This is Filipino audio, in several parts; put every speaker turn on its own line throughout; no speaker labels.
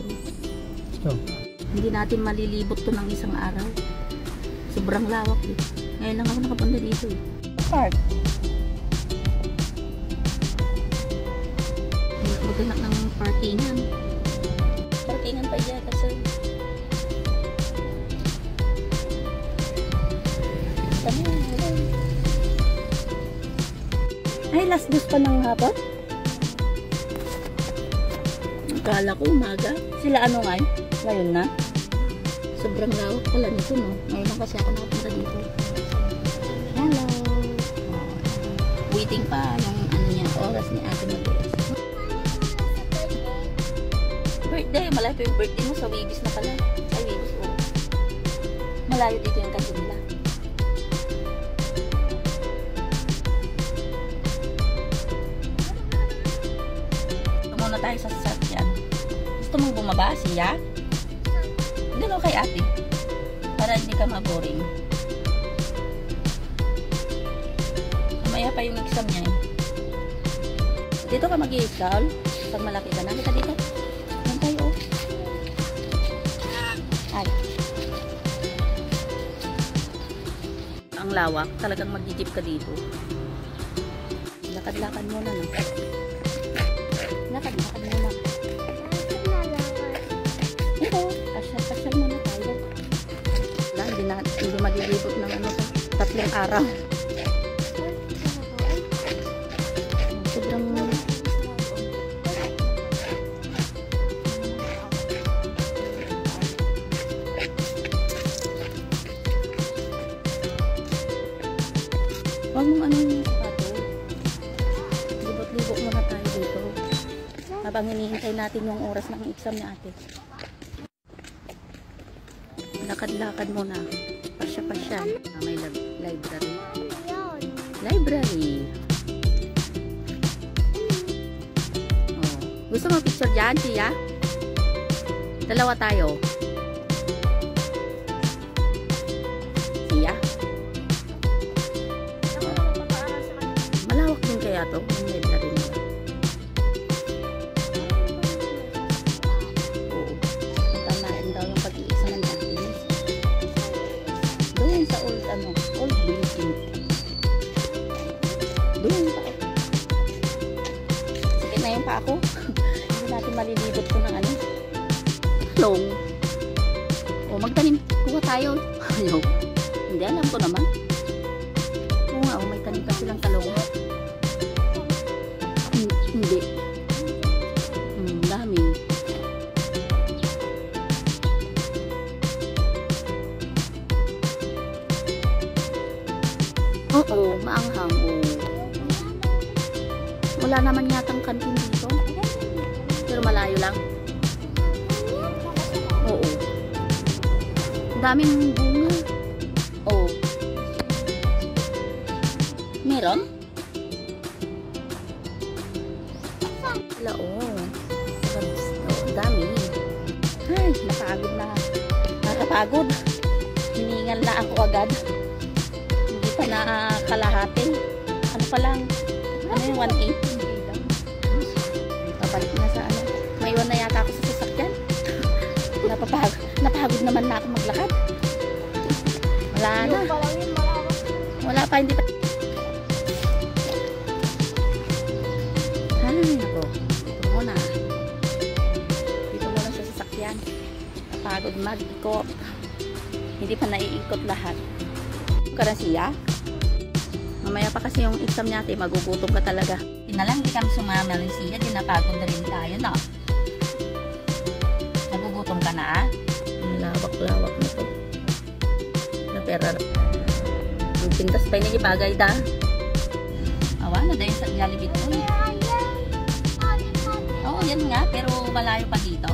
kasi.
So,
hindi natin malilibot to ng isang araw. Sobrang lawak eh. Ngayon lang ako nakapunta dito eh.
Park.
Maghanap ng parkingan. Parkingan pa yata sir.
Ay, last bus pa ng hapon?
Akala ko umaga.
Sila ano nga? Ngayon na?
Sobrang lawak pala nito no. Ngayon lang kasi ako nakapunta dito.
Hello.
Waiting pa yung ano niya, oras ni Ate Mabilis. Birthday, malayo yung birthday mo sa Wibis na pala. Ay, Wibis o. Malayo dito yung kanto nila. Ito muna tayo sa sasakyan. Gusto mong bumaba siya? Gano'n kay ate. Para hindi ka ma-boring. Mamaya pa yung exam niya eh. Dito ka mag-i-install. Pag malaki ka na. Kita dito. Yan tayo oh. Ay. Ang lawak. Talagang mag-jeep ka dito. Lakad-lakad muna no. Lakad-lakad muna. Ito. Pasyal muna tayo. Wala, hindi maglilibot ng ano to. 3 araw. Sobrang huwag mong ano yung sapato. Libot-libot muna tayo dito. Habang hinihintay natin yung oras ng exam ni ate. Lakad-lakad muna. Pasya-pasya. May library. Library. Oh. Gusto mo picture dyan, Tia? Dalawa tayo. Tia? Malawak din kaya to. Yung library nila. Oo. Matamain daw yung pag-iiksaman natin. Doon sa old building. Doon pa. Sakit na yung pa ako. Hindi natin malilibot ko ng ano. Long. O magtanim. Kuha tayo. Ayaw. Hindi alam ko naman. Oo nga. May tanim pa silang talong. Hindi. Dami. Oo, maanghang. Oo. Wala naman yatang kantin dito. Pero malayo lang. Oo. Daming bunga. Oo. Meron? Wala, oo. Dami. Ay, napagod na. Nakapagod. Hiningal na ako agad. Hindi pa na kalahati. Ano pa lang? Ano yung 180? Pabalik na sa ano. Maiwan na yata ako sa sasakyan. Napagod naman na ako maglakad. Wala na. Wala pa, hindi pa. Ay, ako. Dito muna. Dito muna sa sasakyan. Napagod mag-ikot. Hindi pa naiikot lahat. Karasiya. Mamaya pa kasi yung exam natin, magugutom ka talaga. Hindi na lang, hindi kami sumama rin siya. Di napagod na rin tayo, no? Nagugutom ka na, ah? Lawak-lawak na to. Napera. Yung pintas pa yung bagay da. Awa na dahil sa Jollibee to. Oo, yan nga. Pero malayo pa dito.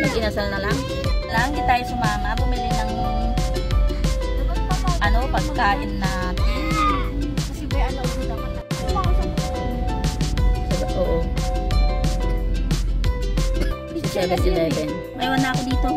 Mag-inasal na lang. Hindi tayo sumama. Bumili ng pagkain natin.
Kasi ba alaw ko dapat na.
Oo. 7-11. May iwan na ako dito.